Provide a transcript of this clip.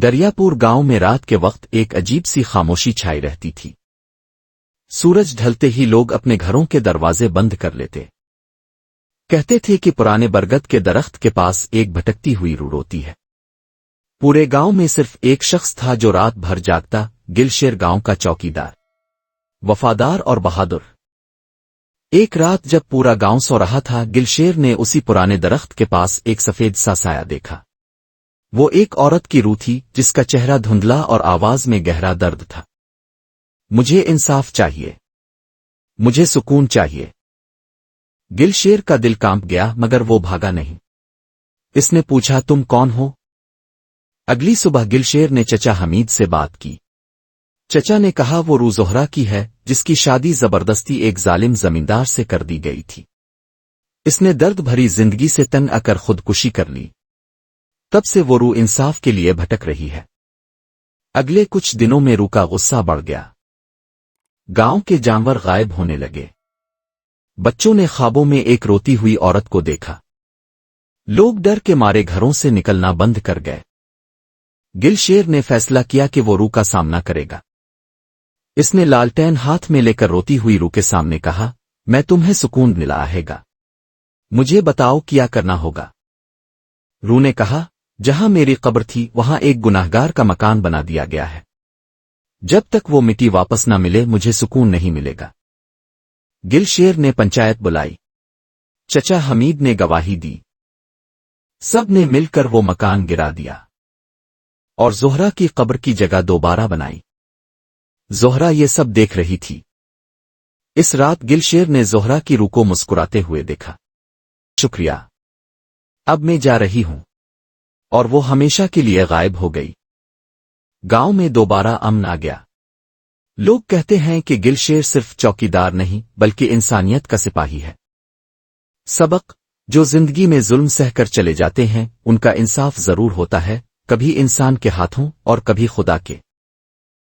دریاپور گاؤں میں رات کے وقت ایک عجیب سی خاموشی چھائی رہتی تھی۔ سورج ڈھلتے ہی لوگ اپنے گھروں کے دروازے بند کر لیتے۔ کہتے تھے کہ پرانے برگد کے درخت کے پاس ایک بھٹکتی ہوئی روح روتی ہے۔ پورے گاؤں میں صرف ایک شخص تھا جو رات بھر جاگتا، گلشیر گاؤں کا چوکیدار، وفادار اور بہادر۔ ایک رات جب پورا گاؤں سو رہا تھا، گلشیر نے اسی پرانے درخت کے پاس ایک سفید سا سایہ دیکھا۔ وہ ایک عورت کی روح تھی جس کا چہرہ دھندلا اور آواز میں گہرا درد تھا۔ مجھے انصاف چاہیے، مجھے سکون چاہیے۔ گلشیر کا دل کانپ گیا مگر وہ بھاگا نہیں۔ اس نے پوچھا، تم کون ہو؟ اگلی صبح گلشیر نے چچا حمید سے بات کی۔ چچا نے کہا وہ روح زہرا کی ہے جس کی شادی زبردستی ایک ظالم زمیندار سے کر دی گئی تھی۔ اس نے درد بھری زندگی سے تنگ آ کر خودکشی کر لی۔ تب سے وہ روح انصاف کے لیے بھٹک رہی ہے۔ اگلے کچھ دنوں میں روح کا غصہ بڑھ گیا۔ گاؤں کے جانور غائب ہونے لگے۔ بچوں نے خوابوں میں ایک روتی ہوئی عورت کو دیکھا۔ لوگ ڈر کے مارے گھروں سے نکلنا بند کر گئے۔ گلشیر نے فیصلہ کیا کہ وہ روح کا سامنا کرے گا۔ اس نے لالٹین ہاتھ میں لے کر روتی ہوئی روح کے سامنے کہا، میں تمہیں سکون دلائے گا، مجھے بتاؤ کیا کرنا ہوگا۔ روح نے کہا، جہاں میری قبر تھی وہاں ایک گناہگار کا مکان بنا دیا گیا ہے۔ جب تک وہ مٹی واپس نہ ملے مجھے سکون نہیں ملے گا۔ گلشیر نے پنچایت بلائی۔ چچا حمید نے گواہی دی۔ سب نے مل کر وہ مکان گرا دیا اور زہرا کی قبر کی جگہ دوبارہ بنائی۔ زہرا یہ سب دیکھ رہی تھی۔ اس رات گلشیر نے زہرا کی روح کو مسکراتے ہوئے دیکھا۔ شکریہ، اب میں جا رہی ہوں۔ اور وہ ہمیشہ کے لیے غائب ہو گئی۔ گاؤں میں دوبارہ امن آ گیا۔ لوگ کہتے ہیں کہ گلشیر صرف چوکیدار نہیں بلکہ انسانیت کا سپاہی ہے۔ سبق: جو زندگی میں ظلم سہ کر چلے جاتے ہیں ان کا انصاف ضرور ہوتا ہے، کبھی انسان کے ہاتھوں اور کبھی خدا کے۔